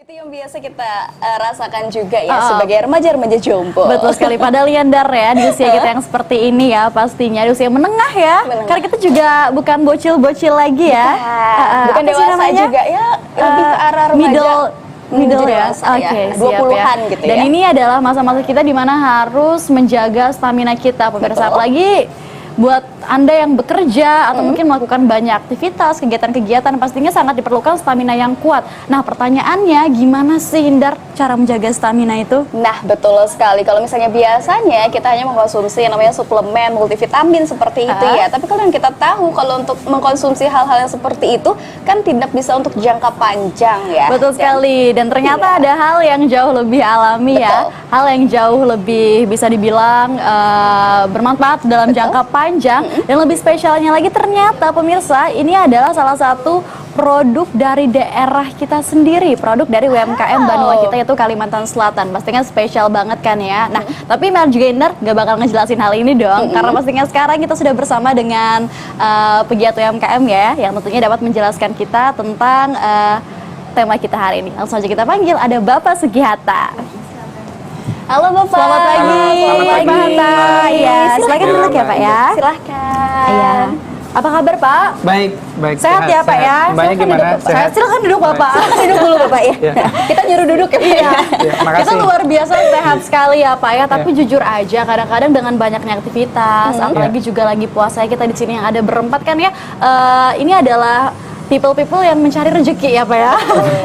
Itu yang biasa kita rasakan juga ya sebagai remaja-remaja jompo. Betul sekali, padahal Liandar ya di usia kita yang seperti ini ya pastinya di usia menengah ya. Karena kita juga bukan bocil-bocil lagi ya. Bukan dewasa juga ya, lebih ke arah remaja. Middle ya, Oke, 20-an ya. gitu Dan ya. ini adalah masa-masa kita di mana harus menjaga stamina kita, pemirsa. Apalagi buat Anda yang bekerja atau mungkin melakukan banyak aktivitas, kegiatan-kegiatan, pastinya sangat diperlukan stamina yang kuat. Nah, pertanyaannya gimana sih Indar cara menjaga stamina itu? Nah, betul sekali. Kalau misalnya biasanya kita hanya mengkonsumsi yang namanya suplemen multivitamin seperti itu ya. Tapi kalau yang kita tahu kalau untuk mengkonsumsi hal-hal yang seperti itu kan tidak bisa untuk jangka panjang ya. Betul sekali. Dan ternyata ada hal yang jauh lebih alami ya. Hal yang jauh lebih bisa dibilang bermanfaat dalam jangka panjang. Dan lebih spesialnya lagi ternyata pemirsa ini adalah salah satu produk dari daerah kita sendiri, produk dari UMKM Banua kita yaitu Kalimantan Selatan. Pastinya spesial banget kan ya. Nah, tapi Mel juga Indar gak bakal ngejelasin hal ini dong, karena pastinya sekarang kita sudah bersama dengan pegiat UMKM ya, yang tentunya dapat menjelaskan kita tentang tema kita hari ini. Langsung aja kita panggil, ada Bapak Sugihata. Halo Bapak. Selamat pagi. Selamat pagi. Pak Hatta. Iya, silakan duduk ya Pak ya. Silahkan. Iya. Apa kabar Pak? Baik, baik. Sehat ya Pak ya? Banyak gimana? Sehat. Silakan duduk Bapak. Duduk dulu Bapak ya. Kita nyuruh duduk ya. Iya. makasih. Kita luar biasa sehat sekali ya Pak ya. Tapi jujur aja kadang-kadang dengan banyaknya aktivitas, apalagi juga lagi puasa kita di sini yang ada berempat kan ya. Ini adalah people yang mencari rezeki ya Pak ya.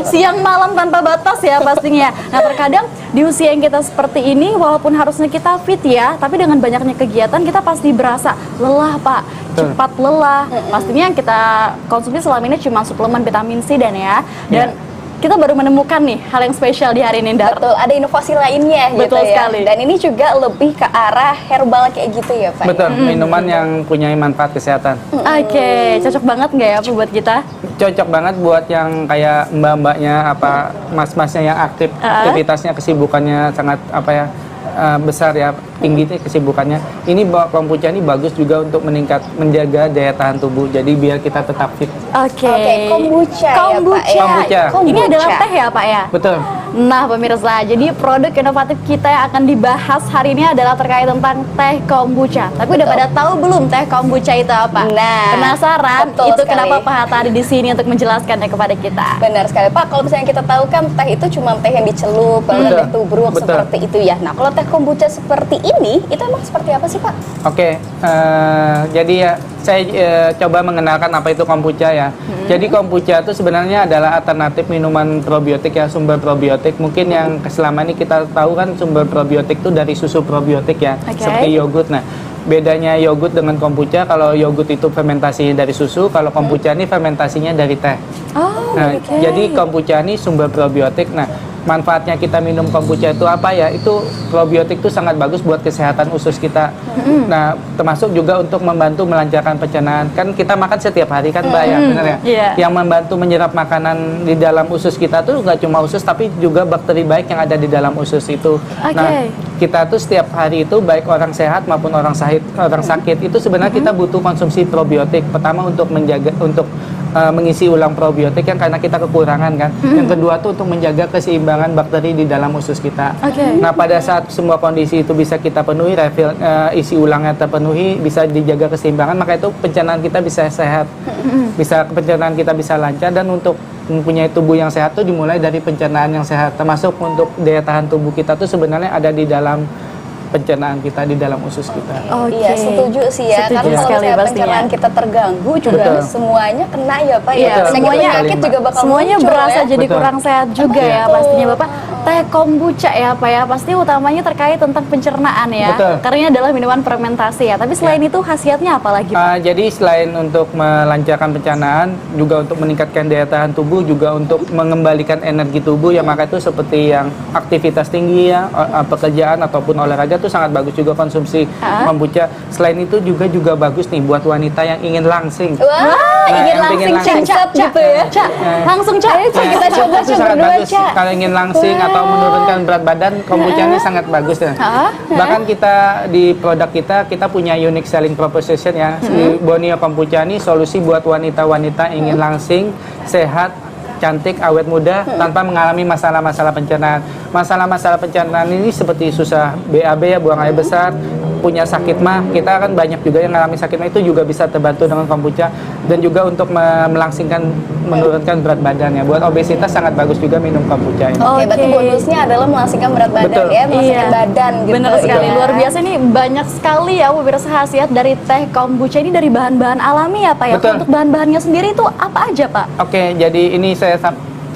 Siang malam tanpa batas ya pastinya. Nah, terkadang di usia yang kita seperti ini walaupun harusnya kita fit ya, tapi dengan banyaknya kegiatan kita pasti berasa lelah Pak. Cepat lelah. Pastinya yang kita konsumsi selama ini cuma suplemen vitamin C dan kita baru menemukan nih hal yang spesial di hari ini Dar. Betul, ada inovasi lainnya Betul gitu sekali. ya. Dan ini juga lebih ke arah herbal kayak gitu ya Pak. Betul, minuman yang punya manfaat kesehatan. Oke, cocok banget nggak ya buat kita? Cocok banget buat yang kayak mbak-mbaknya, mas-masnya yang aktif, aktivitasnya, kesibukannya sangat besar ya, tinggi kesibukannya. Ini kombucha ini bagus juga untuk menjaga daya tahan tubuh. Jadi biar kita tetap fit. Oke, kombucha ya Pak ya. Kombucha. Ini adalah teh ya Pak ya? Betul. Nah pemirsa, jadi produk inovatif kita yang akan dibahas hari ini adalah terkait tentang teh kombucha. Tapi udah pada tahu belum teh kombucha itu apa? Nah, penasaran? betul Itu sekali. kenapa Pak Hatta ada di sini untuk menjelaskannya kepada kita? Benar sekali Pak, kalau misalnya kita tahu kan teh itu cuma teh yang dicelup, lalu Betul. teh tubruk Betul. seperti itu ya. Nah, kalau teh kombucha seperti ini, itu emang seperti apa sih Pak? Oke, jadi ya saya coba mengenalkan apa itu kombucha ya. Jadi kombucha itu sebenarnya adalah alternatif minuman probiotik ya, sumber probiotik. Mungkin yang selama ini kita tahu kan sumber probiotik itu dari susu probiotik ya, seperti yogurt. Nah, bedanya yogurt dengan kombucha, kalau yogurt itu fermentasi dari susu, kalau kombucha ini fermentasinya dari teh. Nah, jadi kombucha ini sumber probiotik. Nah, manfaatnya kita minum kombucha itu apa ya? Itu probiotik itu sangat bagus buat kesehatan usus kita. Nah, termasuk juga untuk membantu melancarkan pencernaan. Kan kita makan setiap hari kan, Mbak ya, benar ya? Yang membantu menyerap makanan di dalam usus kita tuh nggak cuma usus, tapi juga bakteri baik yang ada di dalam usus itu. Nah, kita tuh setiap hari itu baik orang sehat maupun orang sakit itu sebenarnya kita butuh konsumsi probiotik. Pertama untuk menjaga mengisi ulang probiotik yang karena kita kekurangan kan. Yang kedua tuh untuk menjaga keseimbangan bakteri di dalam usus kita. Nah, pada saat semua kondisi itu bisa kita penuhi, isi ulangnya terpenuhi, bisa dijaga keseimbangan, maka itu pencernaan kita bisa sehat. Pencernaan kita bisa lancar, dan untuk mempunyai tubuh yang sehat tuh dimulai dari pencernaan yang sehat. Termasuk untuk daya tahan tubuh kita tuh sebenarnya ada di dalam pencernaan kita, di dalam usus kita. Iya, setuju sih ya. Karena kalau misalnya pencernaan kita terganggu juga semuanya kena ya Pak ya. Penyakit juga bakal semuanya muncul, berasa ya. jadi kurang sehat juga ya pastinya Bapak. Teh kombucha ya Pak ya, pasti utamanya terkait tentang pencernaan ya. Karena ini adalah minuman fermentasi ya. Tapi selain itu khasiatnya apa lagi Pak? Jadi selain untuk melancarkan pencernaan, juga untuk meningkatkan daya tahan tubuh, juga untuk mengembalikan energi tubuh ya, maka itu seperti yang aktivitas tinggi ya, pekerjaan ataupun olahraga itu sangat bagus juga konsumsi kombucha. Selain itu juga bagus nih buat wanita yang ingin langsing. Ingin langsing Cak gitu ya. Cak, langsung Cak. Kita coba itu sangat bagus. Kalau ingin langsing atau menurunkan berat badan, kombucha ini sangat bagus ya. Bahkan kita di produk kita punya unique selling proposition ya. Bonio kombucha ini solusi buat wanita-wanita ingin langsing, sehat, cantik, awet muda tanpa mengalami masalah-masalah pencernaan. Masalah-masalah pencernaan ini seperti susah BAB ya, buang air besar, punya sakit mah, kita kan banyak juga yang mengalami sakit mah, itu juga bisa terbantu dengan kombucha, dan juga untuk melangsingkan, menurunkan berat badan ya. Buat obesitas sangat bagus juga minum kombucha ini. Oke, berarti bonusnya adalah melangsingkan berat badan. Betul. Ya, melangsingkan badan gitu. Bener sekali, ya. luar biasa nih, banyak sekali ya pemirsa khasiat dari teh kombucha ini dari bahan-bahan alami ya Pak ya. Betul. Untuk bahan-bahannya sendiri itu apa aja Pak? Oke, jadi ini saya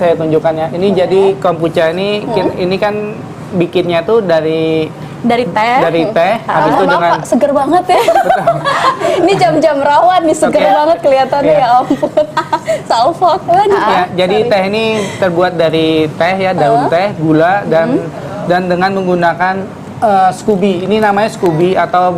tunjukkan ya. Ini jadi kombucha ini kan bikinnya tuh dari teh, habis itu Maaf, dengan Pak, seger banget ya. Ini jam-jam rawan nih, seger Oke. banget kelihatannya, Iya. ya ampun. Salfok. ya, jadi teh ini terbuat dari teh ya, daun teh, gula dan dengan menggunakan Scooby. Ini namanya Scooby atau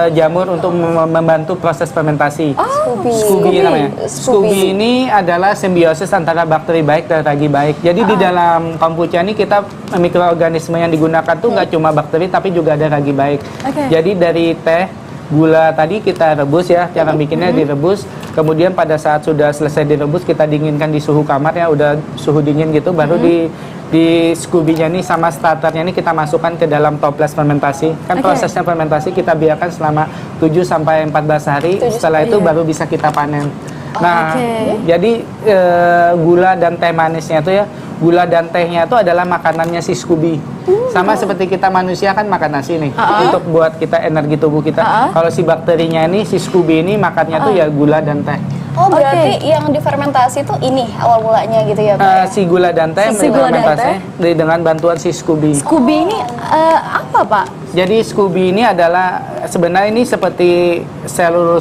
jamur untuk membantu proses fermentasi. Scooby namanya. Scooby ini adalah simbiosis antara bakteri baik dan ragi baik. Jadi di dalam kombucha ini kita mikroorganisme yang digunakan tuh nggak cuma bakteri tapi juga ada ragi baik. Oke. Jadi dari teh, gula tadi kita rebus ya, cara bikinnya direbus. Kemudian pada saat sudah selesai direbus kita dinginkan di suhu kamar ya, udah suhu dingin gitu, baru di Scooby-nya nih sama starternya ini kita masukkan ke dalam toples fermentasi. Kan Oke. prosesnya fermentasi kita biarkan selama 7 sampai 14 hari. 7 Setelah itu baru bisa kita panen. Nah, Oke. jadi gula dan teh manisnya itu ya, gula dan tehnya itu adalah makanannya si Scooby. Sama seperti kita manusia kan makan nasi nih, untuk buat kita energi tubuh kita. Kalau si bakterinya ini, si Scooby ini makannya tuh ya gula dan teh. Oh, berarti yang difermentasi itu ini awal mulanya gitu ya, Pak? Si gula dan teh Si gula dan fermentasinya dengan bantuan si Scooby. Scooby ini apa Pak? Jadi Scooby ini adalah sebenarnya ini seperti sel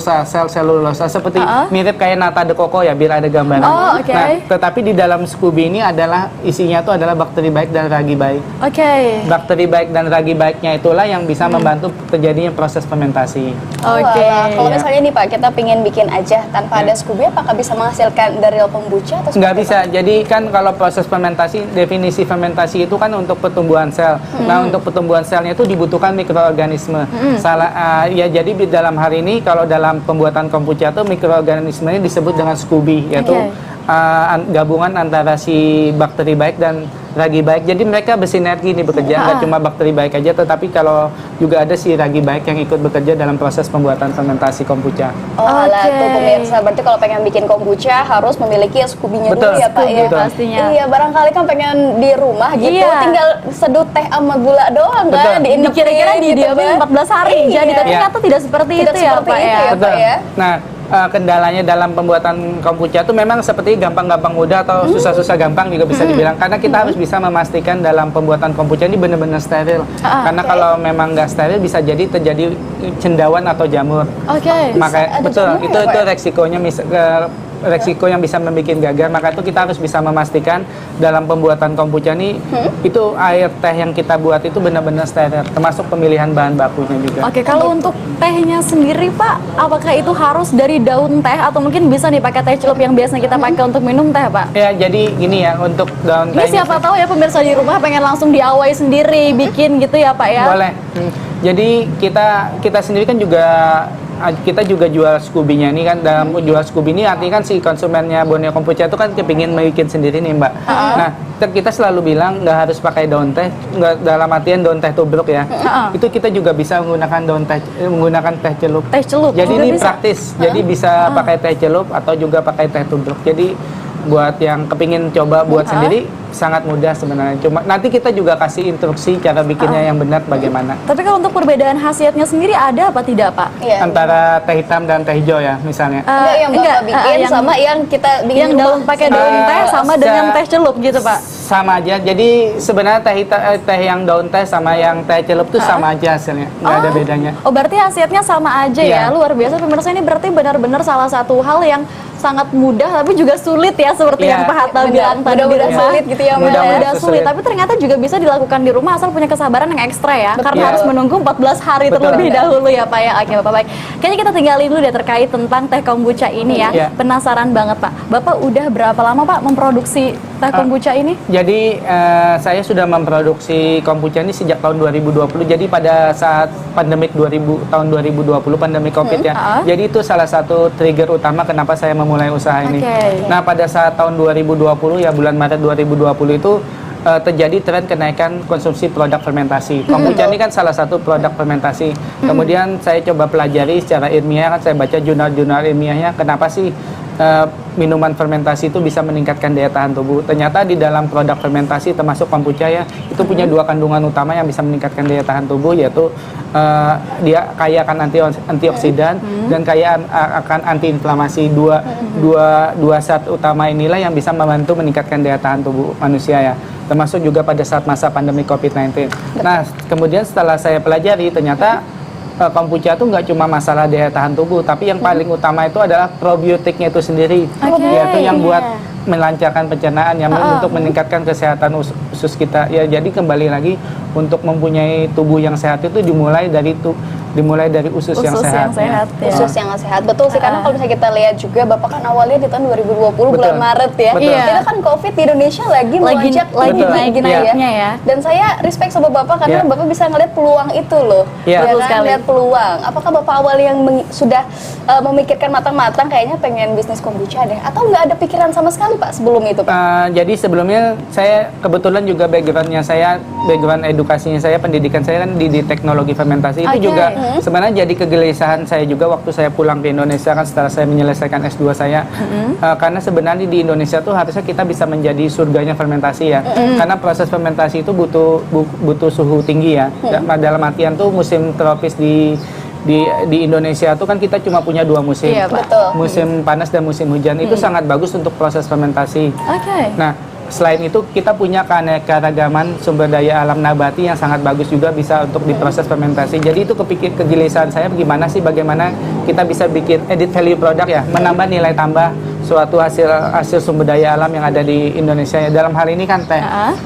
selulosa seperti mirip kayak nata de coco ya, biar ada gambaran. Oh, oke. Nah, tetapi di dalam Scooby ini adalah isinya itu adalah bakteri baik dan ragi baik. Oke. Bakteri baik dan ragi baiknya itulah yang bisa membantu terjadinya proses fermentasi. Oke. Walah, kalau Iya. misalnya nih Pak, kita pengen bikin aja tanpa ada Scooby, apakah bisa menghasilkan dari kombucha atau Nggak seperti bisa. Jadi kan kalau proses fermentasi, definisi fermentasi itu kan untuk pertumbuhan sel. Nah, untuk pertumbuhan selnya itu dibutuhkan mikroorganisme. Ya jadi di dalam hari ini kalau dalam pembuatan kombucha itu mikroorganisme ini disebut dengan Scooby, yaitu gabungan antara si bakteri baik dan ragi baik. Jadi mereka bersinergi nih bekerja, nggak cuma bakteri baik aja, tetapi kalau juga ada si ragi baik yang ikut bekerja dalam proses pembuatan fermentasi kombucha. Oh, alah, Oke. tuh pemirsa. Berarti kalau pengen bikin kombucha harus memiliki Scooby-nya dulu Betul. ya, Pak ya. Betul. Pastinya. Iya, barangkali kan pengen di rumah gitu, Iya. tinggal seduh teh sama gula doang Betul. kan, diinepin Kira-kira gitu, didiamin Pak. 14 hari Iya. jadi, tapi Iya. ternyata tidak seperti Tidak itu ya seperti Pak itu ya. ya. Pak, ya. Nah, kendalanya dalam pembuatan kombucha itu memang seperti gampang-gampang mudah atau susah-susah gampang juga bisa dibilang, karena kita harus bisa memastikan dalam pembuatan kombucha ini benar-benar steril. Karena kalau memang nggak steril bisa jadi terjadi cendawan atau jamur. Oke. Makanya ada betul jamur itu ya, Pak, ya? resikonya resiko yang bisa membuat gagal. Maka itu kita harus bisa memastikan dalam pembuatan kombucha ini itu air teh yang kita buat itu benar-benar steril, termasuk pemilihan bahan bakunya juga. Oke, kalau untuk tehnya sendiri Pak, apakah itu harus dari daun teh atau mungkin bisa nih pakai teh celup yang biasanya kita pakai untuk minum teh Pak? Ya, jadi gini ya, untuk daun Ini tehnya siapa tahu ya pemirsa di rumah pengen langsung DIY sendiri bikin gitu ya Pak ya? boleh. Jadi kita sendiri kan juga jual Scooby-nya ini kan. Dalam jual Scooby ini artinya kan si konsumennya Borneo Kombucha itu kan kepingin bikin sendiri nih Mbak. Nah, kita selalu bilang nggak harus pakai daun teh, nggak dalam artian daun teh tubruk ya. Itu kita juga bisa menggunakan menggunakan teh celup. Teh celup Jadi juga ini bisa? praktis. Jadi bisa pakai teh celup atau juga pakai teh tubruk. Jadi buat yang kepingin coba buat sendiri sangat mudah sebenarnya. Cuma nanti kita juga kasih instruksi cara bikinnya yang benar bagaimana. Tapi kalau untuk perbedaan khasiatnya sendiri ada apa tidak Pak? Iya. Antara teh hitam dan teh hijau ya misalnya. Enggak, yang Bapak bikin yang, sama yang kita bikin yang di rumah. daun pakai daun teh sama dengan teh celup gitu Pak? Sama aja. Jadi sebenarnya teh yang daun teh sama yang teh celup tuh sama aja hasilnya. Nggak ada bedanya. Oh berarti khasiatnya sama aja ya, Iya. luar biasa pemirsa. Ini berarti benar-benar salah satu hal yang sangat mudah tapi juga sulit ya, seperti Iya. yang Pak Hatta bilang tadi di Mudah-mudah rumah. sulit gitu ya, Mbak. Mudah-mudah Sulit. sulit, tapi ternyata juga bisa dilakukan di rumah asal punya kesabaran yang ekstra ya, karena Iya. harus menunggu 14 hari Betul. terlebih dahulu ya Pak ya. Oke Bapak, baik. Kayaknya kita tinggalin dulu deh terkait tentang teh kombucha ini ya. Iya. Penasaran banget Pak, Bapak udah berapa lama Pak memproduksi teh kombucha ini? Jadi saya sudah memproduksi kombucha ini sejak tahun 2020. Jadi pada saat pandemik tahun 2020 pandemi Covid ya. Jadi itu salah satu trigger utama kenapa saya memulai usaha ini. Nah, pada saat tahun 2020 ya bulan Maret 2020 itu terjadi tren kenaikan konsumsi produk fermentasi. Kombucha ini kan salah satu produk fermentasi. Kemudian saya coba pelajari secara ilmiah, kan saya baca jurnal-jurnal ilmiahnya kenapa sih minuman fermentasi itu bisa meningkatkan daya tahan tubuh. Ternyata di dalam produk fermentasi termasuk kombucha ya, itu punya dua kandungan utama yang bisa meningkatkan daya tahan tubuh, yaitu dia kaya akan antioksidan dan kaya akan antiinflamasi. Dua zat utama inilah yang bisa membantu meningkatkan daya tahan tubuh manusia ya. Termasuk juga pada saat masa pandemi COVID-19. Nah, kemudian setelah saya pelajari ternyata kombucha itu nggak cuma masalah daya tahan tubuh, tapi yang paling utama itu adalah probiotiknya itu sendiri, yaitu yang buat melancarkan pencernaan, yang untuk meningkatkan kesehatan usus kita. Ya, jadi kembali lagi untuk mempunyai tubuh yang sehat itu dimulai dari usus yang sehat. Usus yang sehat, betul sih. Karena kalau misalnya kita lihat juga, Bapak kan awalnya di tahun 2020 bulan Maret ya. Itu kan COVID di Indonesia lagi melonjak tinggi ya. Dan saya respect sama Bapak karena Bapak bisa ngeliat peluang itu loh. Betul sekali. Lihat peluang. Apakah Bapak awal yang sudah memikirkan matang-matang kayaknya pengen bisnis kombucha deh, atau nggak ada pikiran sama sekali Pak sebelum itu Pak? Jadi sebelumnya saya kebetulan juga background edukasinya saya, pendidikan saya kan di teknologi fermentasi. Itu juga sebenarnya jadi kegelisahan saya juga waktu saya pulang ke Indonesia kan setelah saya menyelesaikan S2 saya. Karena sebenarnya di Indonesia tuh harusnya kita bisa menjadi surganya fermentasi ya. Karena proses fermentasi itu butuh suhu tinggi ya. Dalam artian tuh musim tropis di Indonesia tuh kan kita cuma punya 2 musim. Musim panas dan musim hujan. Itu sangat bagus untuk proses fermentasi. Nah, selain itu kita punya keanekaragaman sumber daya alam nabati yang sangat bagus juga bisa untuk diproses fermentasi. Jadi itu kegelisahan saya bagaimana kita bisa bikin added value product ya, menambah nilai tambah suatu hasil sumber daya alam yang ada di Indonesia ya. Dalam hal ini kan teh.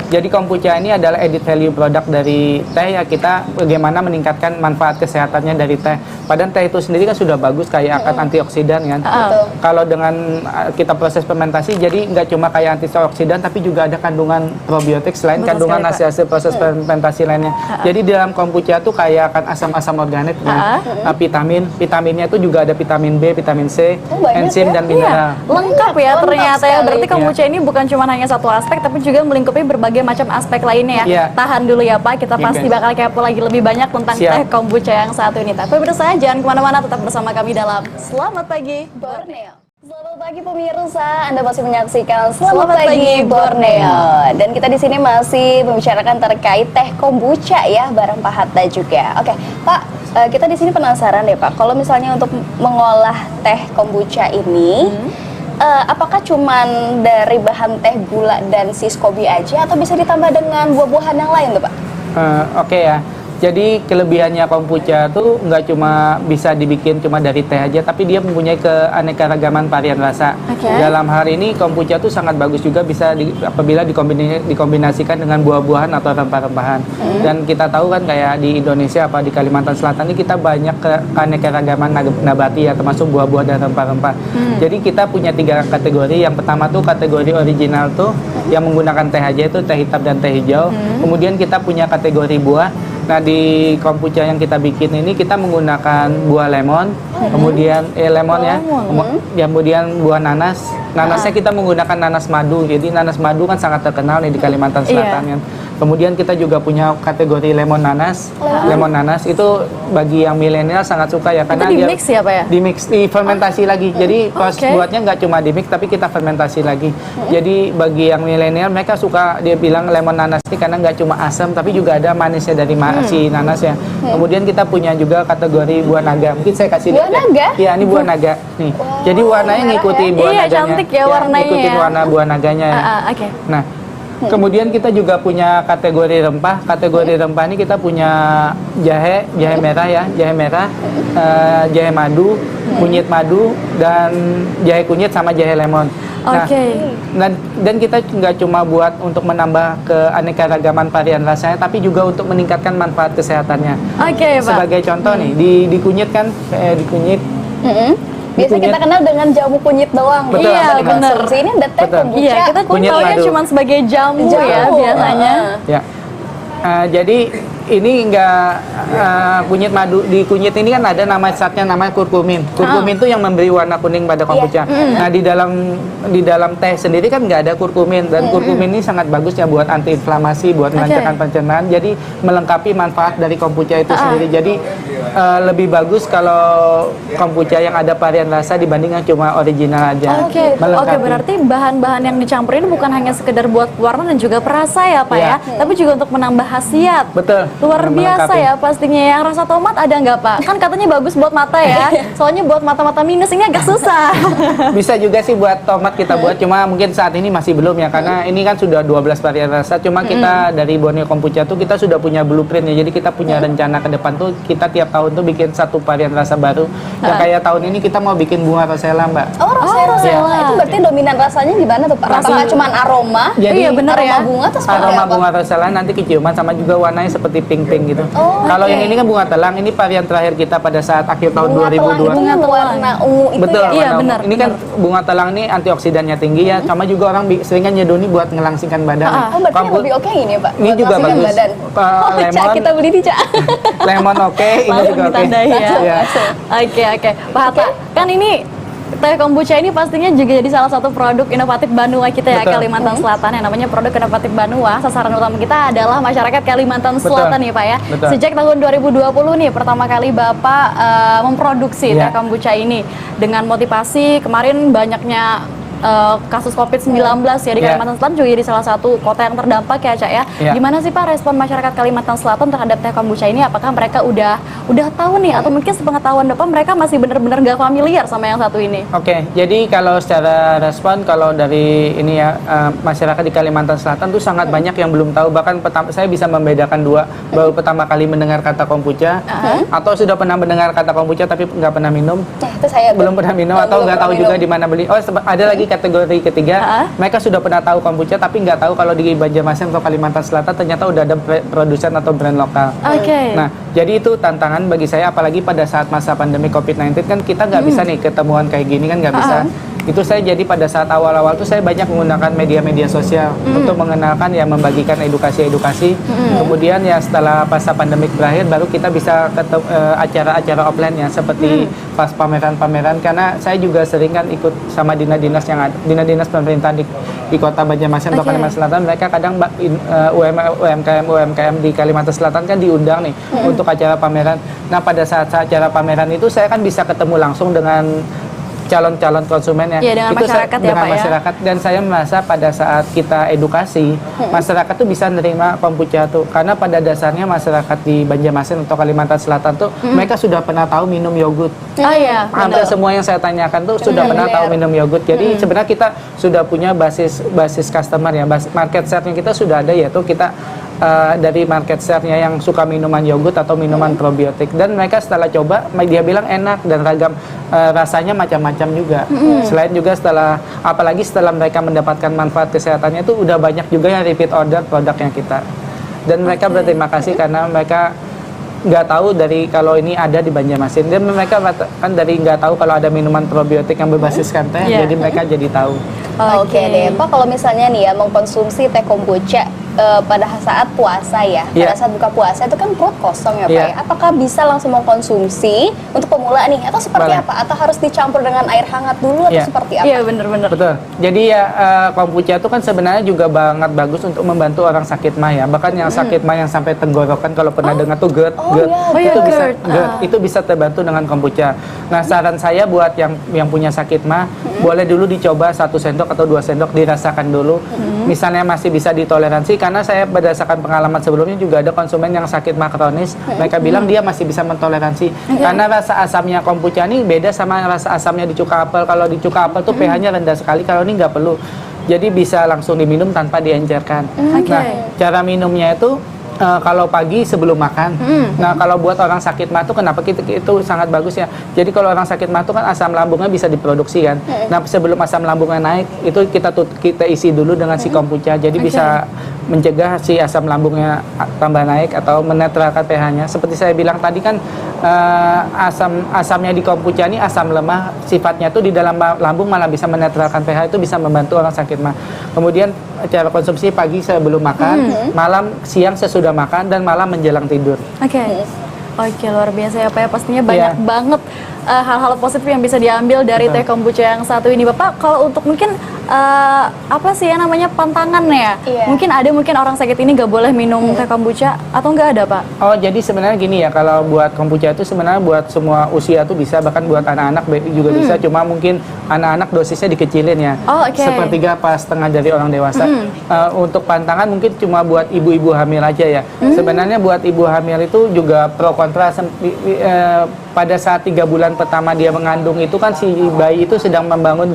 Jadi kombucha ini adalah added value product dari teh ya, kita bagaimana meningkatkan manfaat kesehatannya dari teh. Padahal teh itu sendiri kan sudah bagus kayak akan antioksidan kan. Kalau dengan kita proses fermentasi jadi nggak cuma kayak antioksidan tapi juga ada kandungan probiotik selain kandungan hasil proses fermentasi lainnya. Jadi di dalam kombucha tuh kayak akan asam-asam organik dan vitaminnya itu juga ada vitamin B, vitamin C, enzim dan mineral. Lengkap ya ternyata ya. Berarti kombucha ini bukan cuma hanya satu aspek, tapi juga melingkupi berbagai macam aspek lainnya ya. Tahan dulu ya Pak, kita pasti bakal kepo lagi lebih banyak tentang teh kombucha yang satu ini. Tapi pemirsa jangan kemana-mana, tetap bersama kami dalam Selamat Pagi Borneo. Selamat pagi pemirsa, Anda masih menyaksikan Selamat Pagi Borneo. Dan kita di sini masih membicarakan terkait teh kombucha ya, bareng Pak Hatta juga. Oke, Pak, kita di sini penasaran deh Pak, kalau misalnya untuk mengolah teh kombucha ini, apakah cuman dari bahan teh, gula, dan si SCOBY aja atau bisa ditambah dengan buah-buahan yang lain tuh Pak? Oke ya. Jadi kelebihannya kombucha tuh nggak cuma bisa dibikin cuma dari teh aja, tapi dia mempunyai keanekaragaman varian rasa. Dalam hal ini kombucha tuh sangat bagus juga bisa apabila dikombinasikan dengan buah-buahan atau rempah-rempahan. Dan kita tahu kan kayak di Indonesia apa di Kalimantan Selatan ini kita banyak keanekaragaman nabati ya, termasuk buah-buah dan rempah-rempah. Jadi kita punya 3 kategori. Yang pertama tuh kategori original tuh yang menggunakan teh aja, itu teh hitam dan teh hijau. Kemudian kita punya kategori buah. Nah, di kombucha yang kita bikin ini kita menggunakan buah lemon, kemudian kemudian buah nanas. Nanasnya kita menggunakan nanas madu. Jadi nanas madu kan sangat terkenal nih di Kalimantan Selatan kan. Kemudian kita juga punya kategori lemon nanas. Lemon nanas itu bagi yang milenial sangat suka ya, karena itu di-mix ya Pak ya? Di-mix, difermentasi lagi. Jadi proses buatnya nggak cuma di-mix tapi kita fermentasi lagi. Jadi bagi yang milenial mereka suka, dia bilang lemon nanas ini karena nggak cuma asam tapi juga ada manisnya dari si nanas ya. Kemudian kita punya juga kategori buah naga. Mungkin saya kasih lihat. Buah naga? Iya, ini buah naga nih. Jadi warnanya ngikuti buah naganya. Iya, cantik ya warnanya. Ngikutin warna buah naganya ya. Nah, kemudian kita juga punya kategori rempah. Kategori rempah ini kita punya jahe merah ya, jahe merah, jahe madu, kunyit madu, dan jahe kunyit sama jahe lemon. Nah, dan kita nggak cuma buat untuk menambah keanekaragaman varian rasanya, tapi juga untuk meningkatkan manfaat kesehatannya. Pak. Sebagai contoh nih, di kunyit kan, di kunyit Biasanya kita kenal dengan jamu kunyit doang. Betul, Iya, betul. bener. Ini ada teh Betul. kombucha. Iya, kita Kunyit tahunya madu. cuma sebagai jamu ya biasanya. Ya. Jadi ini enggak kunyit madu, di kunyit ini kan ada nama zatnya namanya kurkumin. Kurkumin itu yang memberi warna kuning pada kombucha. Nah, di dalam teh sendiri kan nggak ada kurkumin, dan kurkumin ini sangat bagus ya buat antiinflamasi, buat melancarkan pencernaan. Jadi melengkapi manfaat dari kombucha itu sendiri. Jadi lebih bagus kalau kombucha yang ada varian rasa dibanding yang cuma original aja. Oke, Melengkapi. berarti bahan-bahan yang dicampurin bukan hanya sekedar buat warna dan juga perasa ya Pak Iya. ya, tapi juga untuk menambah khasiat. Betul. Luar biasa Melengkapi. ya pastinya. Yang rasa tomat ada nggak Pak? Kan katanya bagus buat mata ya, soalnya buat mata-mata minus ini agak susah. Bisa juga sih buat tomat kita buat, cuma mungkin saat ini masih belum ya, karena ini kan sudah 12 varian rasa. Cuma kita dari Borneo Kombucha tuh kita sudah punya blueprint ya, jadi kita punya rencana ke depan tuh kita tiap tahun tuh bikin satu varian rasa baru. Ya kayak tahun ini kita mau bikin bunga rosella, Mbak. Oh, rosella. rosella. Itu berarti dominan rasanya di mana tuh, Pak? Apakah cuma aroma? Jadi Iya, bener aroma ya. bunga atau seperti Aroma apa? bunga rosella nanti keciuman, sama juga warnanya seperti pink-pink gitu. Oh, Kalau oke. yang ini kan bunga telang, ini varian terakhir kita pada saat akhir tahun Bunga telang 2002. itu yang warna ungu itu Betul, ya? Iya, warna benar, ungu. Ini kan bunga telang ini antioksidannya tinggi ya, sama juga orang sering kan nyedoni buat ngelangsingkan badan. Oh, berarti yang lebih oke yang ini ya, Pak? Ini Buat juga masukin bagus. badan. Oh, Cak, Lemon, kita beli di Cak. lemon oke, ini Langsung juga oke. ditandai ya. Iya. Oke. Pak Hatta, kan ini teh kombucha ini pastinya juga jadi salah satu produk inovatif Banua kita ya, Betul. Kalimantan Selatan, yang namanya produk inovatif Banua. Sasaran utama kita adalah masyarakat Kalimantan Betul. Selatan nih Pak ya. Betul. Sejak tahun 2020 nih pertama kali Bapak memproduksi Ya. teh kombucha ini dengan motivasi kemarin banyaknya kasus COVID-19 ya di Ya. Kalimantan Selatan, juga jadi salah satu kota yang terdampak ya Cak ya. Ya. Gimana sih Pak respon masyarakat Kalimantan Selatan terhadap teh kombucha ini? Apakah mereka udah tahu nih, atau mungkin sepengetahuan Bapak mereka masih benar-benar nggak familiar sama yang satu ini? Oke, jadi kalau secara respon, kalau dari ini ya, masyarakat di Kalimantan Selatan tuh sangat banyak yang belum tahu. Bahkan saya bisa membedakan dua, baru pertama kali mendengar kata kombucha, atau sudah pernah mendengar kata kombucha tapi nggak pernah minum, Nah, itu saya belum pernah minum, atau belum nggak tahu pernah juga minum. di mana beli. Oh, ada lagi kategori ketiga, mereka sudah pernah tahu kombucha tapi nggak tahu kalau di Banjarmasin atau Kalimantan Selatan ternyata udah ada produsen atau brand lokal. Oke. Nah, jadi itu tantangan bagi saya, apalagi pada saat masa pandemi COVID-19 kan kita nggak bisa nih ketemuan kayak gini kan, nggak bisa. Itu saya jadi pada saat awal-awal tuh saya banyak menggunakan media-media sosial untuk mengenalkan ya, membagikan edukasi-edukasi. Kemudian ya setelah masa pandemik berakhir baru kita bisa acara-acara offline ya, seperti pas pameran-pameran, karena saya juga sering kan ikut sama dinas-dinas yang ada, dinas-dinas pemerintah di kota Banjarmasin atau Kalimantan Selatan. Mereka kadang UMKM di Kalimantan Selatan kan diundang nih untuk acara pameran. Nah, pada saat acara pameran itu saya kan bisa ketemu langsung dengan calon-calon konsumen ya. Iya, dengan Itu masyarakat ya, dengan Pak ya. masyarakat, dan saya merasa pada saat kita edukasi, masyarakat tuh bisa nerima kombucha tuh, karena pada dasarnya masyarakat di Banjarmasin atau Kalimantan Selatan tuh mereka sudah pernah tahu minum yogurt. Oh iya, Hampir semua yang saya tanyakan tuh sudah pernah tahu minum yogurt. Jadi sebenarnya kita sudah punya basis customer ya, market share-nya kita sudah ada, yaitu kita dari market share-nya yang suka minuman yogurt atau minuman probiotik, dan mereka setelah coba dia bilang enak dan ragam, rasanya macam-macam juga. Selain juga apalagi setelah mereka mendapatkan manfaat kesehatannya itu udah banyak juga yang repeat order produknya kita, dan mereka berterima kasih karena mereka nggak tahu dari kalau ini ada di Banjarmasin, dan mereka kan dari nggak tahu kalau ada minuman probiotik yang berbasiskan teh, Iya. jadi mereka jadi tahu. Oke deh, Pak, kalau misalnya nih ya mengkonsumsi teh kombucha pada saat puasa ya, pada Iya. saat buka puasa itu kan perut kosong ya Pak Iya. ya. Apakah bisa langsung mengkonsumsi untuk pemula nih, atau seperti Boleh. apa? Atau harus dicampur dengan air hangat dulu atau Iya. seperti apa? Iya bener-bener. Betul. Jadi ya kombucha itu kan sebenarnya juga banget bagus untuk membantu orang sakit mah ya. Bahkan yang sakit mah yang sampai tenggorokan, kalau pernah dengar tuh GERD, iya, itu GERD. bisa itu bisa terbantu dengan kombucha. Nah, saran saya buat yang punya sakit mah, boleh dulu dicoba 1 sendok atau 2 sendok, dirasakan dulu. Misalnya masih bisa ditoleransi, karena saya berdasarkan pengalaman sebelumnya juga ada konsumen yang sakit mah kronis, mereka bilang dia masih bisa mentoleransi. Karena rasa asamnya kombucha ini beda sama rasa asamnya di cuka apel. Kalau di cuka apel tuh pH-nya rendah sekali, kalau ini nggak perlu. Jadi bisa langsung diminum tanpa diencerkan. Nah, cara minumnya itu kalau pagi sebelum makan. Nah, kalau buat orang sakit mah tuh kenapa itu sangat bagus ya. Jadi kalau orang sakit mah tuh kan asam lambungnya bisa diproduksi kan. Nah, sebelum asam lambungnya naik itu kita isi dulu dengan si kombucha. Jadi bisa mencegah si asam lambungnya tambah naik atau menetralkan pH-nya. Seperti saya bilang tadi kan asamnya di kombucha ini asam lemah, sifatnya tuh di dalam lambung malah bisa menetralkan pH, itu bisa membantu orang sakit mah. Kemudian cara konsumsi pagi sebelum makan, malam siang sesudah makan, dan malam menjelang tidur. Oke. Oke, luar biasa ya Pak ya. Pastinya banyak banget hal-hal positif yang bisa diambil dari teh kombucha yang satu ini. Bapak, kalau untuk mungkin apa sih ya namanya pantangan ya? Mungkin orang sakit ini nggak boleh minum teh kombucha atau nggak ada Pak? Oh, jadi sebenarnya gini ya, kalau buat kombucha itu sebenarnya buat semua usia tuh bisa, bahkan buat anak-anak juga bisa, cuma mungkin anak-anak dosisnya dikecilin ya. Oh, oke. Sepertiga pas setengah dari orang dewasa. Untuk pantangan mungkin cuma buat ibu-ibu hamil aja ya. Sebenarnya buat ibu hamil itu juga pro kontra. Pada saat 3 bulan pertama dia mengandung itu kan si bayi itu sedang membangun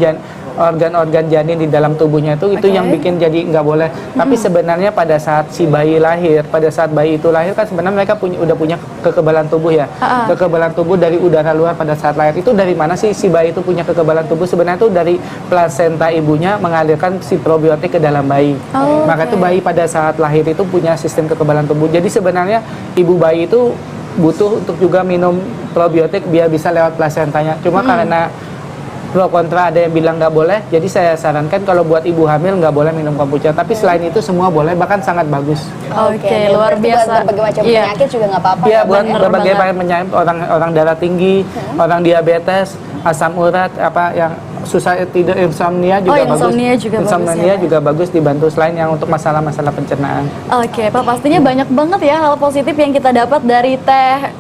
organ-organ janin di dalam tubuhnya itu yang bikin jadi nggak boleh. Tapi sebenarnya pada saat si bayi lahir, pada saat bayi itu lahir kan sebenarnya mereka udah punya kekebalan tubuh ya. Kekebalan tubuh dari udara luar pada saat lahir itu dari mana sih si bayi itu punya kekebalan tubuh? Sebenarnya itu dari plasenta ibunya mengalirkan si probiotik ke dalam bayi. Maka itu bayi pada saat lahir itu punya sistem kekebalan tubuh. Jadi sebenarnya ibu bayi itu butuh untuk juga minum probiotik biar bisa lewat plasentanya. Cuma karena pro kontra ada yang bilang nggak boleh, jadi saya sarankan kalau buat ibu hamil nggak boleh minum kombucha. Tapi selain itu semua boleh, bahkan sangat bagus. Oke, luar biasa. Buat berbagai macam penyakit juga nggak apa-apa. Iya, buat berbagai macam penyakit, orang darah tinggi, orang diabetes, asam urat, apa yang susah tidur, insomnia juga bagus. Insomnia juga bagus dibantu, selain yang untuk masalah-masalah pencernaan. Oke, Pak, pastinya banyak banget ya hal positif yang kita dapat dari teh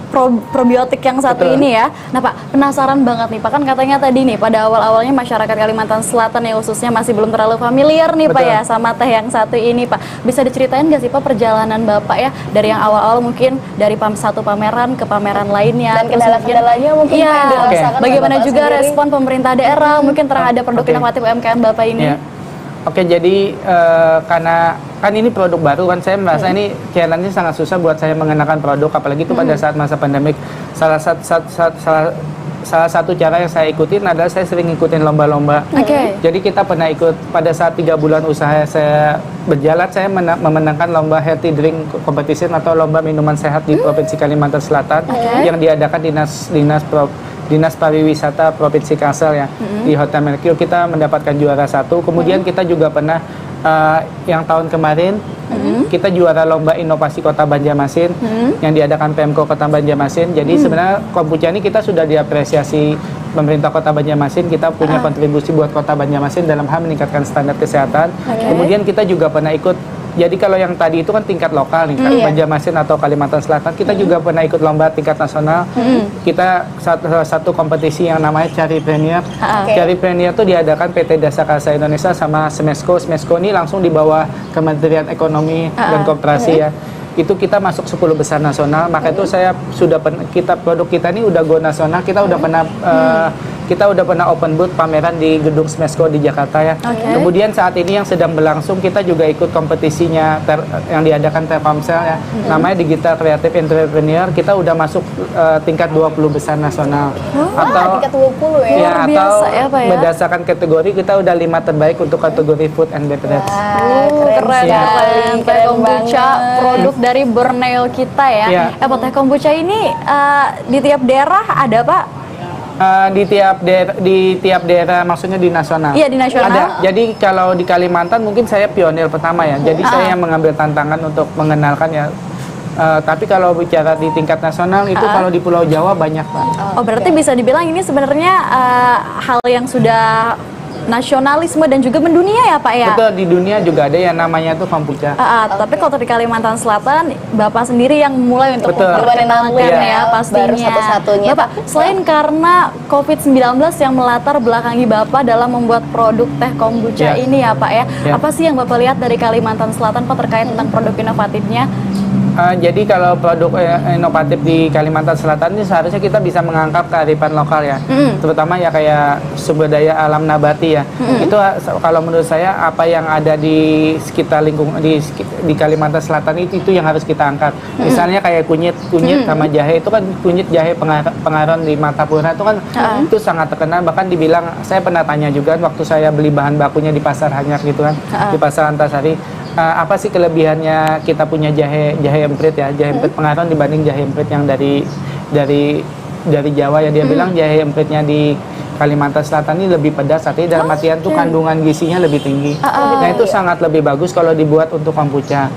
probiotik yang satu ini ya. Nah Pak, penasaran banget nih Pak, kan katanya tadi nih pada awal-awalnya masyarakat Kalimantan Selatan ya khususnya masih belum terlalu familiar nih Pak ya sama teh yang satu ini Pak. Bisa diceritain nggak sih Pak perjalanan Bapak ya dari yang awal-awal mungkin dari satu pameran ke pameran lainnya, dan kendala-kendalanya mungkin Pak yang dirasakan bagaimana Bapak juga sendiri? Respon pemerintah daerah mungkin terhadap produk inovatif UMKM Bapak ini. Oke, jadi karena kan ini produk baru kan, saya merasa ini challenge-nya sangat susah buat saya mengenakan produk, apalagi itu pada saat masa pandemik. Salah satu cara yang saya ikutin adalah saya sering ikutin lomba-lomba. Jadi kita pernah ikut pada saat 3 bulan usaha saya berjalan, saya memenangkan lomba healthy drink competition atau lomba minuman sehat di Provinsi Kalimantan Selatan yang diadakan Dinas Pariwisata Provinsi Kalsel ya, di Hotel Mercure. Kita mendapatkan juara 1. Kemudian kita juga pernah yang tahun kemarin kita juara lomba inovasi Kota Banjarmasin yang diadakan Pemko Kota Banjarmasin. Jadi sebenarnya kombucha ini kita sudah diapresiasi pemerintah Kota Banjarmasin. Kita punya kontribusi buat Kota Banjarmasin dalam hal meningkatkan standar kesehatan. Kemudian kita juga pernah ikut. Jadi kalau yang tadi itu kan tingkat lokal nih, Banjarmasin atau Kalimantan Selatan, kita juga pernah ikut lomba tingkat nasional. Kita satu kompetisi yang namanya Charipreneur. Charipreneur itu diadakan PT Dasa Karsa Indonesia sama Smesco. Smesco ini langsung di bawah Kementerian Ekonomi dan Koperasi ya. Itu kita masuk 10 besar nasional. Maka itu saya sudah produk kita ini udah go nasional. Kita udah pernah open booth pameran di gedung Smesco di Jakarta ya. Kemudian saat ini yang sedang berlangsung, kita juga ikut kompetisinya yang diadakan Telkomsel ya. Namanya Digital Creative Entrepreneur. Kita udah masuk tingkat 20 besar nasional. Atau tingkat 20 ya. Luar biasa ya Pak ya. Berdasarkan kategori kita udah 5 terbaik untuk kategori food and beverage. Keren. Teh kombucha produk dari Borneo kita ya. Pak, teh kombucha ini di tiap daerah ada Pak? Di tiap daerah, maksudnya di nasional. Iya, di nasional. Ada. Jadi kalau di Kalimantan mungkin saya pionir pertama ya. Jadi saya yang mengambil tantangan untuk mengenalkan ya. Tapi kalau bicara di tingkat nasional itu kalau di Pulau Jawa banyak Pak. Oh, berarti bisa dibilang ini sebenarnya hal yang sudah nasionalisme dan juga mendunia ya Pak ya? Betul, di dunia juga ada yang namanya tuh kombucha. Tapi kalau di Kalimantan Selatan, Bapak sendiri yang mulai untuk memperkenalkan ya pastinya. Baru satu-satunya. Bapak, selain karena COVID-19 yang melatar belakangi Bapak dalam membuat produk teh kombucha ini ya Pak ya, apa sih yang Bapak lihat dari Kalimantan Selatan Pak terkait tentang produk inovatifnya? Jadi kalau produk inovatif di Kalimantan Selatan ini seharusnya kita bisa mengangkat kearifan lokal ya, terutama ya kayak sumber daya alam nabati ya. Itu kalau menurut saya apa yang ada di sekitar lingkungan di Kalimantan Selatan itu yang harus kita angkat. Misalnya kayak kunyit sama jahe, itu kan kunyit jahe pengaron di Martapura itu kan itu sangat terkenal. Bahkan dibilang, saya pernah tanya juga waktu saya beli bahan bakunya di pasar Hanyak gitu kan, di pasar Antasari. apa sih kelebihannya kita punya jahe emprit ya, jahe emprit Pengaron dibanding jahe emprit yang dari Jawa ya. Dia bilang jahe empritnya di Kalimantan Selatan ini lebih pedas, artinya dalam artian tuh kandungan gizinya lebih tinggi. Nah itu sangat lebih bagus kalau dibuat untuk kombucha.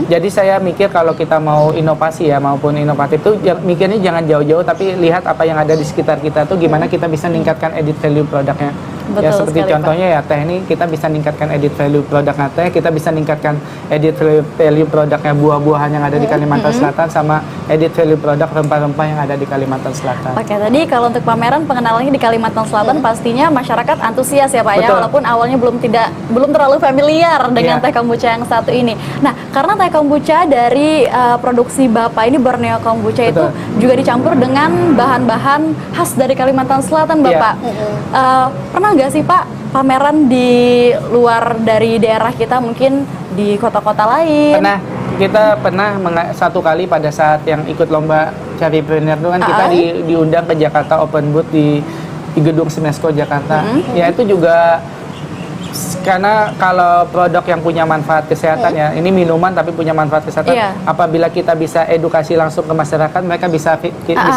Jadi saya mikir kalau kita mau inovasi ya maupun inovatif tuh mikirnya jangan jauh-jauh, tapi lihat apa yang ada di sekitar kita tuh gimana kita bisa meningkatkan added value produknya. Betul Ya seperti sekali, contohnya ya teh ini kita bisa meningkatkan added value produknya teh, kita bisa meningkatkan added value produknya buah-buahan yang ada di Kalimantan Selatan sama added value produk rempah-rempah yang ada di Kalimantan Selatan. Oke, tadi kalau untuk pameran pengenalannya di Kalimantan Selatan pastinya masyarakat antusias ya Pak ya, Betul. walaupun awalnya belum terlalu familiar dengan teh kombucha yang satu ini. Nah, karena teh kombucha dari produksi Bapak ini Borneo Kombucha itu juga dicampur dengan bahan-bahan khas dari Kalimantan Selatan Bapak. Pernah nggak sih Pak pameran di luar dari daerah kita, mungkin di kota-kota lain? Kita pernah satu kali pada saat yang ikut lomba Caripreneur itu kan kita diundang ke Jakarta Open Booth di gedung Smesco Jakarta. Ya itu juga karena kalau produk yang punya manfaat kesehatan ya, ini minuman tapi punya manfaat kesehatan. Apabila kita bisa edukasi langsung ke masyarakat, mereka bisa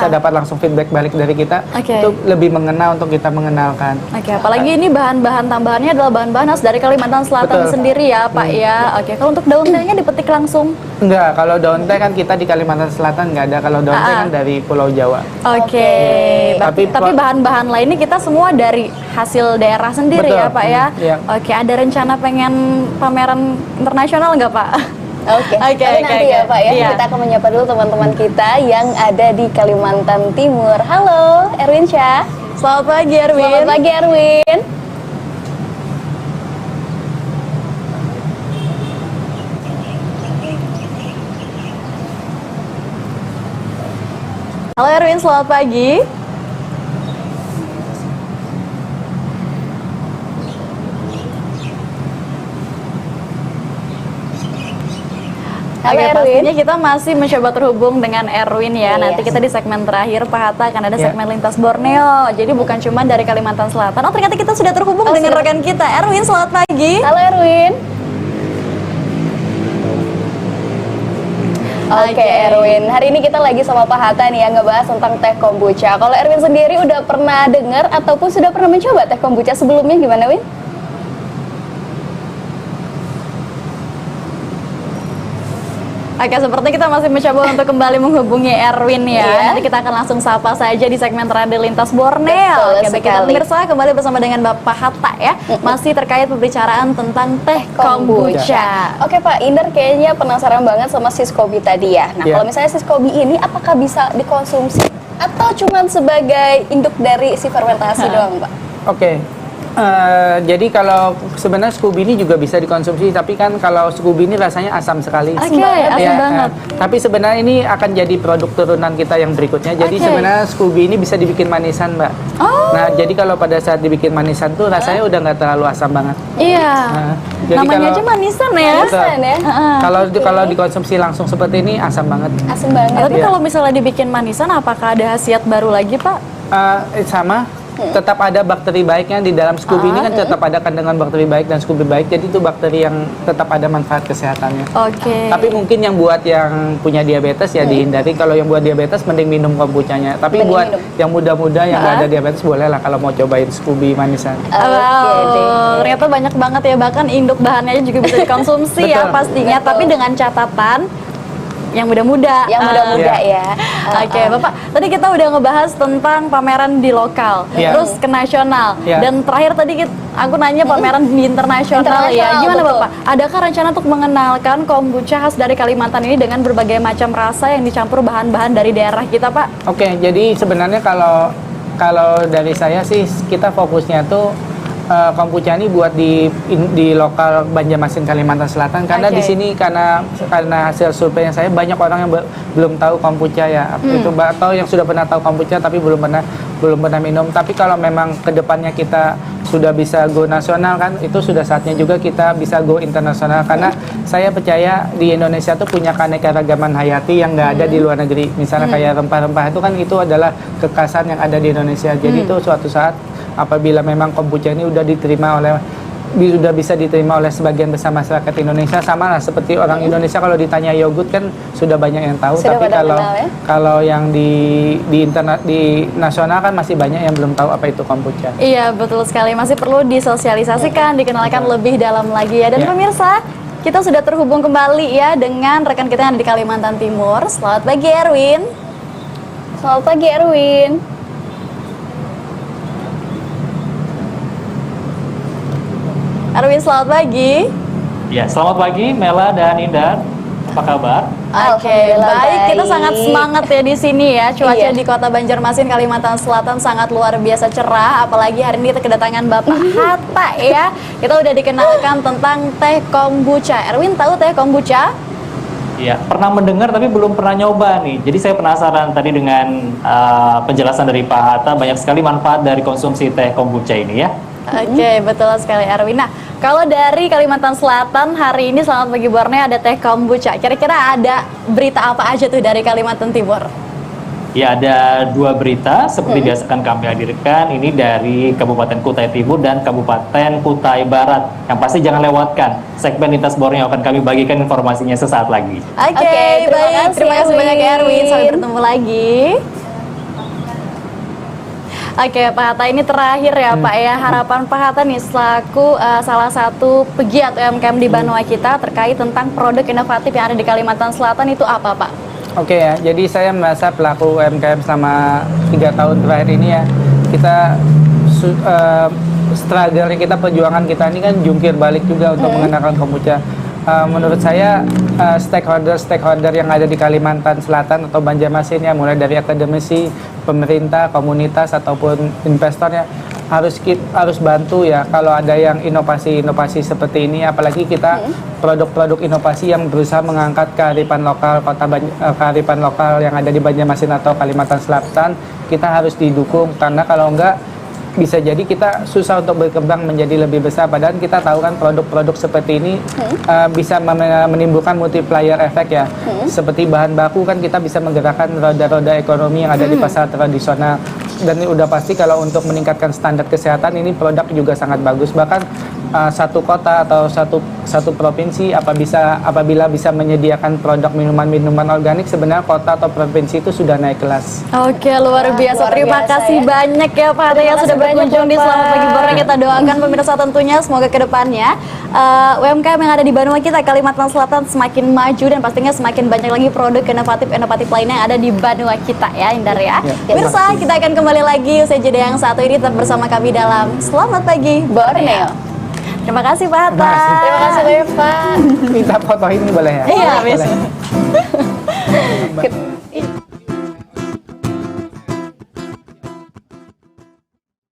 dapat langsung feedback balik dari kita. Itu lebih mengena untuk kita mengenalkan. Apalagi ini bahan-bahan tambahannya adalah bahan-bahan khas dari Kalimantan Selatan sendiri ya Pak ya. Kalau untuk daun tehnya dipetik langsung? Enggak, kalau daun teh kan kita di Kalimantan Selatan nggak ada. Kalau daun teh kan dari Pulau Jawa. Tapi bahan-bahan lainnya kita semua dari hasil daerah sendiri ya Pak ya. Ada rencana pengen pameran internasional nggak Pak? Nanti ya Pak ya, kita akan menyapa dulu teman-teman kita yang ada di Kalimantan Timur. Halo, Erwin Syah. Selamat pagi Erwin. Selamat pagi Erwin. Halo Erwin, selamat pagi. Pastinya kita masih mencoba terhubung dengan Erwin ya. Nanti kita di segmen terakhir Pak Hatta akan ada segmen Lintas Borneo. Jadi bukan cuma dari Kalimantan Selatan. Oh ternyata kita sudah terhubung dengan rekan kita. Erwin, selamat pagi. Halo Erwin. Oke Erwin, hari ini kita lagi sama Pak Hatta nih yang ngebahas tentang teh kombucha. Kalau Erwin sendiri udah pernah dengar ataupun sudah pernah mencoba teh kombucha sebelumnya, gimana Win? Seperti kita masih mencoba untuk kembali menghubungi Erwin ya. Nanti kita akan langsung sapa saja di segmen terakhir Lintas Borneo. Baik kita pemirsa kembali bersama dengan Bapak Hatta ya. Masih terkait pembicaraan tentang teh kombucha. Oke Pak Inder, kayaknya penasaran banget sama Siskobi tadi ya. Nah kalau misalnya Siskobi ini apakah bisa dikonsumsi atau cuma sebagai induk dari si fermentasi doang Pak? Jadi kalau sebenarnya Scooby ini juga bisa dikonsumsi, tapi kan kalau Scooby ini rasanya asam sekali. Asam banget. Tapi sebenarnya ini akan jadi produk turunan kita yang berikutnya. Jadi sebenarnya Scooby ini bisa dibikin manisan, Mbak. Nah, jadi kalau pada saat dibikin manisan tuh rasanya udah nggak terlalu asam banget. Jadi namanya aja manisan ya. Kalau dikonsumsi langsung seperti ini asam banget. Asam banget. Tapi kalau misalnya dibikin manisan, apakah ada khasiat baru lagi, Pak? Sama. Tetap ada bakteri baiknya di dalam Scooby ini kan tetap ada kandungan bakteri baik dan Scooby baik, jadi itu bakteri yang tetap ada manfaat kesehatannya. Tapi mungkin yang buat yang punya diabetes ya dihindari. Kalau yang buat diabetes mending minum kombuchanya. Tapi buat yang muda-muda yang nggak ada diabetes boleh lah kalau mau cobain Scooby manisan. Ternyata banyak banget ya, bahkan induk bahannya juga bisa dikonsumsi ya pastinya. Tapi dengan catatan yang muda-muda. Bapak, tadi kita udah ngebahas tentang pameran di lokal, terus ke nasional, dan terakhir tadi aku nanya pameran di internasional ya. Gimana Bapak? Adakah rencana untuk mengenalkan kombucha khas dari Kalimantan ini dengan berbagai macam rasa yang dicampur bahan-bahan dari daerah kita, Pak? Jadi sebenarnya kalau dari saya sih kita fokusnya tuh kombucha ini buat di lokal Banjarmasin Kalimantan Selatan karena di sini karena hasil survei yang saya banyak orang yang belum tahu kombucha ya itu atau yang sudah pernah tahu kombucha tapi belum pernah minum. Tapi kalau memang kedepannya kita sudah bisa go nasional kan itu sudah saatnya juga kita bisa go internasional karena saya percaya di Indonesia tuh punya keanekaragaman hayati yang nggak ada di luar negeri. Misalnya kayak rempah-rempah itu kan itu adalah kekhasan yang ada di Indonesia. Jadi itu suatu saat apabila memang kombucha ini udah diterima oleh sudah bisa diterima oleh sebagian besar masyarakat Indonesia. Sama lah seperti orang Indonesia kalau ditanya yogurt kan sudah banyak yang tahu, Sudah tapi pada kenal, ya? kalau yang di internet di nasional kan masih banyak yang belum tahu apa itu kombucha. Iya, betul sekali. Masih perlu disosialisasikan, dikenalkan lebih dalam lagi ya. Dan Ya. pemirsa, kita sudah terhubung kembali ya dengan rekan kita yang ada di Kalimantan Timur. Selamat pagi Erwin. Selamat pagi Erwin. Erwin, selamat pagi. Ya, selamat pagi Mela dan Indah. Apa kabar? Oke, Alhamdulillah baik. Kita baik. sangat semangat ya di sini ya. Cuaca Iya. di Kota Banjarmasin, Kalimantan Selatan sangat luar biasa cerah. Apalagi hari ini kita kedatangan Bapak Hatta ya. Kita udah dikenalkan tentang teh kombucha. Erwin tahu teh kombucha? Ya, pernah mendengar tapi belum pernah nyoba nih. Jadi saya penasaran tadi dengan penjelasan dari Pak Hatta, banyak sekali manfaat dari konsumsi teh kombucha ini ya. Oke, betul sekali Erwin. Nah, kalau dari Kalimantan Selatan hari ini Selamat Pagi Borneo ada teh kombucha. Kira-kira ada berita apa aja tuh dari Kalimantan Timur? Ya, ada 2 berita seperti biasa akan kami hadirkan. Ini dari Kabupaten Kutai Timur dan Kabupaten Kutai Barat. Yang pasti jangan lewatkan segmen Lintas Borneo, akan kami bagikan informasinya sesaat lagi. Oke, Oke, baik. Terima kasih banyak Erwin. Sampai bertemu lagi. Oke, Pak Hatta, ini terakhir ya Pak ya. Harapan Pak Hatta nih selaku salah satu pegiat UMKM di Banua kita terkait tentang produk inovatif yang ada di Kalimantan Selatan itu apa Pak? Oke ya, jadi saya merasa pelaku UMKM selama 3 tahun terakhir ini ya, kita struggle kita, perjuangan kita ini kan jungkir balik juga untuk mengenalkan kombucha. Menurut saya stakeholder yang ada di Kalimantan Selatan atau Banjarmasin ya, mulai dari akademisi, pemerintah, komunitas ataupun investornya harus bantu ya kalau ada yang inovasi seperti ini, apalagi kita produk-produk inovasi yang berusaha mengangkat kearifan lokal kearifan lokal yang ada di Banjarmasin atau Kalimantan Selatan, kita harus didukung karena kalau enggak bisa jadi kita susah untuk berkembang menjadi lebih besar. Padahal kita tahu kan produk-produk seperti ini bisa menimbulkan multiplier efek ya. Seperti bahan baku kan kita bisa menggerakkan roda-roda ekonomi yang ada di pasar tradisional. Dan ini udah pasti kalau untuk meningkatkan standar kesehatan ini produk juga sangat bagus. Bahkan satu kota atau satu provinsi apabila bisa menyediakan produk minuman organik, sebenarnya kota atau provinsi itu sudah naik kelas. Oke, luar biasa. luar Terima biasa kasih ya. banyak ya Pak Hatta yang Terima sudah kasih banyak, berkunjung di Bapak. Selamat Pagi Borneo. Kita doakan pemirsa tentunya semoga ke depannya UMKM yang ada di Banua kita, Kalimantan Selatan semakin maju dan pastinya semakin banyak lagi produk inovatif lainnya yang ada di Banua kita ya, Indar ya. Ya, Pemirsa, kita akan kembali lagi usai jeda yang satu ini, tetap bersama kami dalam Selamat Pagi Borneo. Terima kasih Pak Hatta. Terima kasih banyak Pak. Minta foto ini boleh ya? Iya, Boleh. bisa.